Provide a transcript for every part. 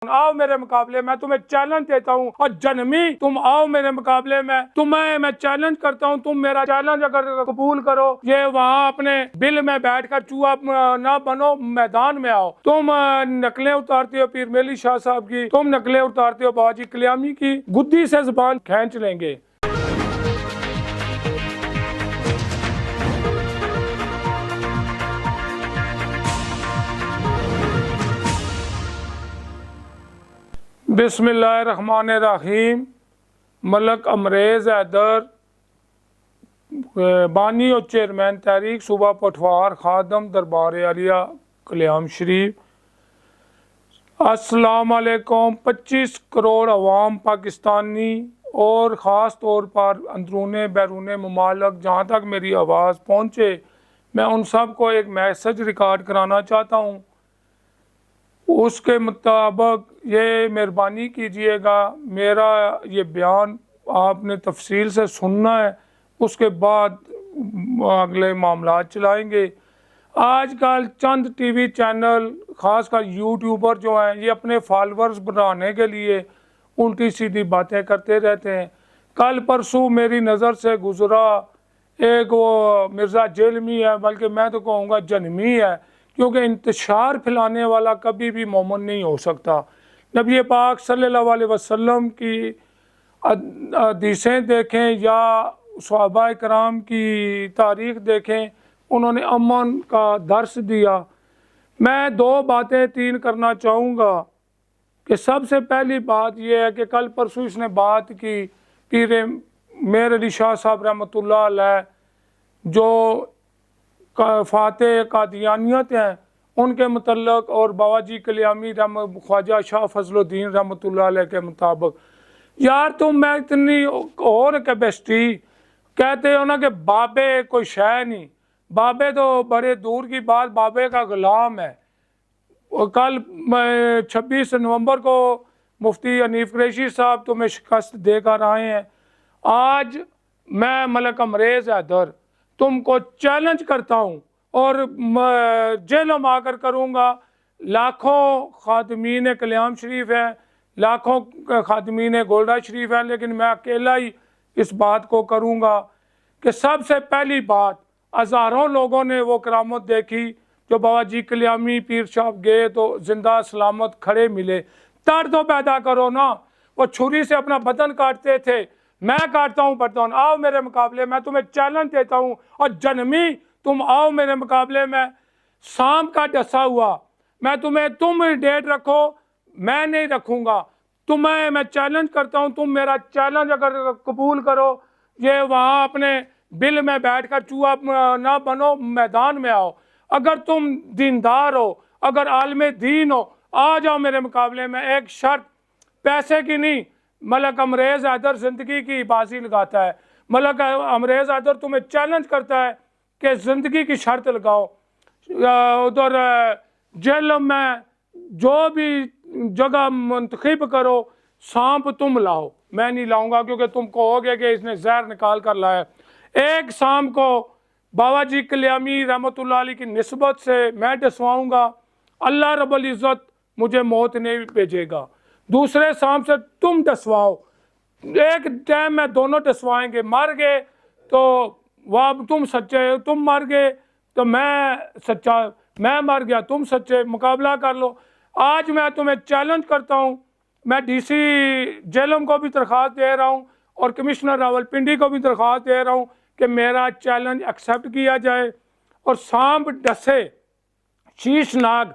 आओ मेरे मुकाबले, मैं तुम्हें चैलेंज देता हूँ। और जनमी तुम आओ मेरे मुकाबले में, तुम्हें मैं चैलेंज करता हूँ, तुम मेरा चैलेंज अगर कबूल करो, ये वहाँ अपने बिल में बैठकर चूहा ना बनो, मैदान में आओ। तुम नकलें उतारते हो पीर मेली शाह साहब की, तुम नकलें उतारते हो बाबाजी कल्यामी की, गुद्दी से जुबान खींच लेंगे। बिस्मिल्लाहिर्रहमानिर्रहीम। मलक अमरेज हैदर, बानी और चेयरमैन तहरीक सूबा पठवार, खादम दरबार आलिया कल्याम शरीफ। अस्सलाम वालेकुम। 25 करोड़ अवाम पाकिस्तानी और ख़ास तौर पर अंदरून बैरून ममालक जहाँ तक मेरी आवाज़ पहुँचे, मैं उन सब को एक मैसेज रिकॉर्ड कराना चाहता हूँ। उसके मुताबिक ये मेहरबानी कीजिएगा, मेरा ये बयान आपने तफसील से सुनना है, उसके बाद अगले मामला चलाएंगे। आजकल चंद टीवी चैनल ख़ासकर यूट्यूबर जो हैं, ये अपने फॉलोअर्स बढ़ाने के लिए उल्टी सीधी बातें करते रहते हैं। कल परसों मेरी नज़र से गुज़रा एक वो मिर्ज़ा जेलमी है, बल्कि मैं तो कहूँगा जनमी है, क्योंकि इंतशार फैलाने वाला कभी भी मोमिन नहीं हो सकता। नबी पाक सल्लल्लाहु अलैहि वसल्लम की हदीसें देखें या सहाबा कराम की तारीख़ देखें, उन्होंने अमन का दर्स दिया। मैं दो बातें तीन करना चाहूँगा कि सबसे पहली बात यह है कि कल परसों इसने बात की पीर मेर अली शाह साहब रहमतुल्लाह अलैह जो फाते कादियानियत हैं उनके मतलब, और बाबाजी कल्यामी ख्वाजा शाह फजलुद्दीन रहमतुल्लाह अलैह के मुताबिक। यार तुम मैं इतनी और कैपेसिटी कहते हो ना कि बाबे कोई शय नहीं, बाबे तो बड़े दूर की बात, बाबे का गुलाम है। और कल 26 नवंबर को मुफ्ती हनीफ कुरैशी साहब तुम्हें शिकस्त देकर आए हैं। आज मैं मलक अमरेज हैदर तुमको चैलेंज करता हूँ और जेलों में आकर करूँगा। लाखों खादमीन कल्याम शरीफ हैं, लाखों खादमीन गोल्डा शरीफ हैं, लेकिन मैं अकेला ही इस बात को करूँगा कि सबसे पहली बात, हज़ारों लोगों ने वो करामत देखी जो बाबाजी कल्यामी पीर साहब गए तो जिंदा सलामत खड़े मिले। दर्द तो पैदा करो ना, वो छुरी से अपना बदन काटते थे, मैं काटता हूँ बर्तन, आओ मेरे मुकाबले, मैं तुम्हें चैलेंज देता हूँ। और जनमी तुम आओ मेरे मुकाबले में, शाम का डसा हुआ मैं तुम्हें, तुम डेट रखो मैं नहीं रखूँगा, तुम्हें मैं चैलेंज करता हूँ, तुम मेरा चैलेंज अगर कबूल करो, ये वहाँ अपने बिल में बैठकर चूहा ना बनो, मैदान में आओ। अगर तुम दीनदार हो, अगर आलमे दीन हो, आ जाओ मेरे मुकाबले में। एक शर्त पैसे की नहीं, मलक अमरेज हैदर ज़िंदगी की बाजी लगाता है। मलक अमरेज हैदर तुम्हें चैलेंज करता है कि ज़िंदगी की शर्त लगाओ, उधर जेल में जो भी जगह मुंतखब करो, सांप तुम लाओ, मैं नहीं लाऊंगा, क्योंकि तुम कहोगे कि इसने जहर निकाल कर लाया। एक सांप को बाबाजी कल्यामी रहमतुल्लाह अलैह की निस्बत से मैं डसवाऊँगा, अल्लाह रब्बुल इज़्ज़त मुझे मौत नहीं भेजेगा। दूसरे सांप से तुम डसवाओ, एक टाइम में दोनों डसवाएंगे, मर गए तो वाह तुम सच्चे, तुम मर गए तो मैं सच्चा, मैं मर गया तुम सच्चे, मुकाबला कर लो। आज मैं तुम्हें चैलेंज करता हूँ, मैं डीसी जेलम को भी दरख्वास्त दे रहा हूँ और कमिश्नर रावलपिंडी को भी दरख्वास्त दे रहा हूँ कि मेरा चैलेंज एक्सेप्ट किया जाए और सांप डसे शीशनाग,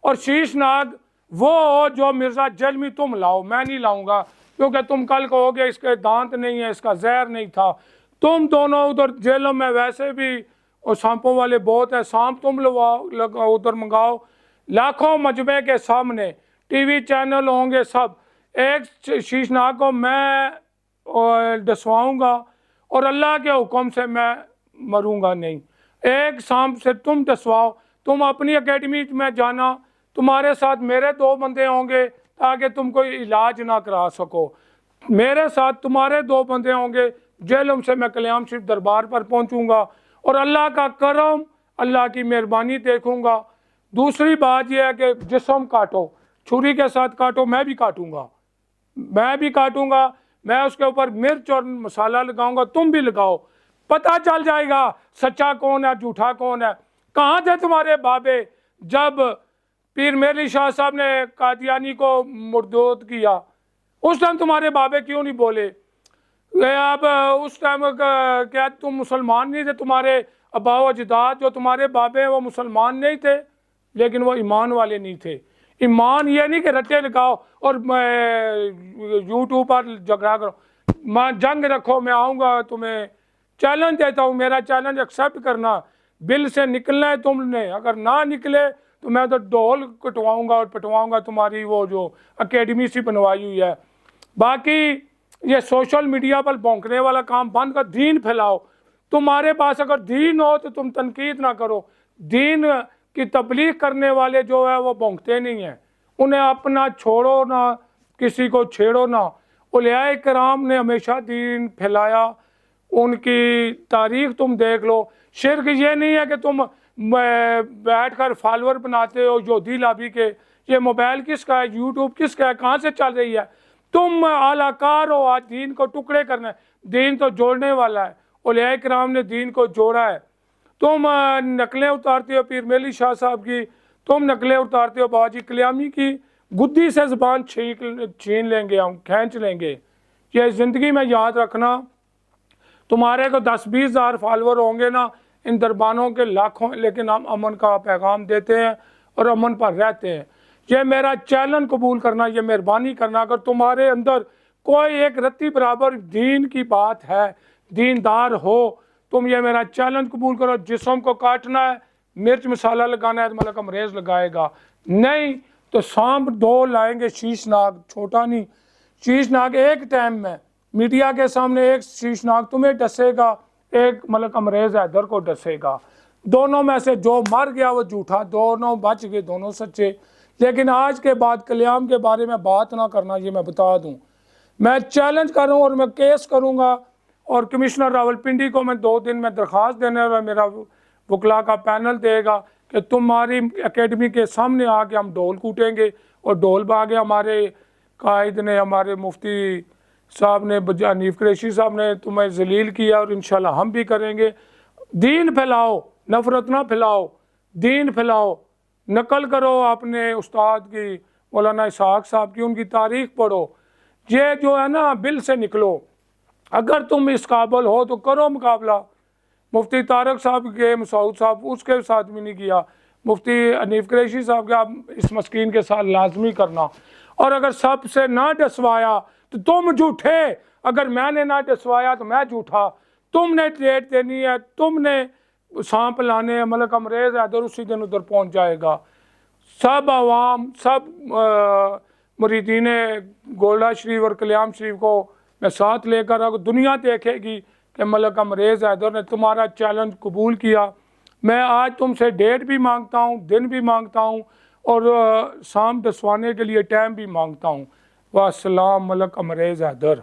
और शीशनाग वो हो जो मिर्ज़ा जलमी तुम लाओ, मैं नहीं लाऊंगा, क्योंकि तुम कल कहोगे इसके दांत नहीं है, इसका जहर नहीं था। तुम दोनों उधर जेलों में वैसे भी और सांपों वाले बहुत है, सांप तुम लगाओ उधर मंगाओ, लाखों मजमे के सामने टीवी चैनल होंगे सब, एक शीशनाग को मैं डसवाऊँगा और अल्लाह के हुक्म से मैं मरूंगा नहीं। एक सांप से तुम डसवाओ, तुम अपनी एकेडमी में जाना, तुम्हारे साथ मेरे दो बंदे होंगे ताकि तुम कोई इलाज ना करा सको, मेरे साथ तुम्हारे दो बंदे होंगे, जेलों से मैं कल्याम शरीफ दरबार पर पहुंचूंगा और अल्लाह का करम, अल्लाह की मेहरबानी देखूंगा। दूसरी बात यह है कि जिस्म काटो, छुरी के साथ काटो, मैं भी काटूंगा, मैं भी काटूंगा, मैं उसके ऊपर मिर्च और मसाला लगाऊंगा, तुम भी लगाओ, पता चल जाएगा सच्चा कौन है झूठा कौन है। कहाँ थे तुम्हारे बाबे जब पीर मेहली शाह साहब ने कादियानी को मुर्दोद किया? उस टाइम तुम्हारे बाबे क्यों नहीं बोले? अब उस टाइम क्या तुम मुसलमान नहीं थे? तुम्हारे अबा व अजदाद जो तुम्हारे बाबे हैं वो मुसलमान नहीं थे, लेकिन वो ईमान वाले नहीं थे। ईमान ये नहीं कि रट्टे लगाओ और यूट्यूब पर झगड़ा करो, मैं जंग रखो, मैं आऊँगा, तुम्हें चैलेंज देता हूँ, मेरा चैलेंज एक्सेप्ट करना। बिल से निकलना है तुमने, अगर ना निकले तो मैं तो ढोल कटवाऊँगा और पटवाऊँगा तुम्हारी वो जो अकेडमी सी बनवाई हुई है। बाकी ये सोशल मीडिया पर भौंकने वाला काम बंद कर, दीन फैलाओ। तुम्हारे पास अगर दीन हो तो तुम तनकीद ना करो। दीन की तबलीग करने वाले जो है वो भौंकते नहीं हैं, उन्हें अपना छोड़ो ना, किसी को छेड़ो ना। उलमाए किराम ने हमेशा दीन फैलाया, उनकी तारीख तुम देख लो। शिर्क ये नहीं है कि तुम बैठकर फॉलोअर बनाते हो यहूदी लाबी के। ये मोबाइल किसका है, यूट्यूब किसका है, कहाँ से चल रही है? तुम आलाकार हो, आज दीन को टुकड़े करना है, दीन तो जोड़ने वाला है। उलमाए किराम ने दीन को जोड़ा है। तुम नकलें उतारते हो पीर मेहली शाह साहब की, तुम नकलें उतारते हो बाबाजी कल्यामी की, गुद्दी से ज़बान छीन लेंगे हम, खींच लेंगे। ये ज़िंदगी में याद रखना, तुम्हारे को 10-20 हज़ार फॉलोअर होंगे ना, इन दरबानों के लाखों, लेकिन हम अमन का पैगाम देते हैं और अमन पर रहते हैं। ये मेरा चैलेंज कबूल करना, ये मेहरबानी करना। अगर तुम्हारे अंदर कोई एक रत्ती बराबर दीन की बात है, दीनदार हो, तुम ये मेरा चैलेंज कबूल करो। जिस्म को काटना है, मिर्च मसाला लगाना है तो मलक अमरेज लगाएगा, नहीं तो सांप 2 लाएंगे शीशनाग, छोटा नहीं, शीशनाग एक टाइम में मीडिया के सामने एक शीशनाग तुम्हें डसेगा, एक मलक अमरेज हैदर को डसेगा। दोनों में से जो मर गया वो झूठा, दोनों बच गए, दोनों सच्चे। लेकिन आज के बाद कल्याम के बारे में बात ना करना, ये मैं बता दूं। मैं चैलेंज कर रहा हूँ और मैं केस करूँगा, और कमिश्नर रावलपिंडी को मैं 2 दिन में दरख्वास्त देने वाला, मेरा वकला का पैनल देगा कि तुम्हारी एकेडमी के सामने आके हम ढोल कूटेंगे। और ढोल बागे हमारे कायद ने, हमारे मुफ्ती साहब ने, हनीफ कुरैशी साहब ने तुम्हें जलील किया, और इंशाल्लाह हम भी करेंगे। दीन फैलाओ, नफरत ना फैलाओ, दीन फैलाओ। नकल करो अपने उस्ताद की, मौलाना इसहाक साहब की, उनकी तारीख पढ़ो। ये जो है ना, बिल से निकलो। अगर तुम इस काबिल हो तो करो मुकाबला। मुफ्ती तारक साहब के, मसूद साहब, उसके साथ भी नहीं किया। मुफ्ती हनीफ कुरैशी साहब का इस मस्कीन के साथ लाजमी करना। और अगर सबसे ना डसवाया तो तुम झूठे, अगर मैंने ना डसवाया तो मैं झूठा। तुमने डेट देनी है, तुमने सांप लाने, मलक अमरेज हैदर उसी दिन उधर पहुंच जाएगा। सब आवाम, सब मुरीदीन गोल्डा शरीफ और कल्याम शरीफ को मैं साथ लेकर, अगर दुनिया देखेगी कि मलक अमरेज हैदर ने तुम्हारा चैलेंज कबूल किया। मैं आज तुमसे डेट भी मांगता हूँ, दिन भी मांगता हूँ, और सांप डसवाने के लिए टाइम भी मांगता हूँ। वास्सलाम, मलक अमरेज हैदर।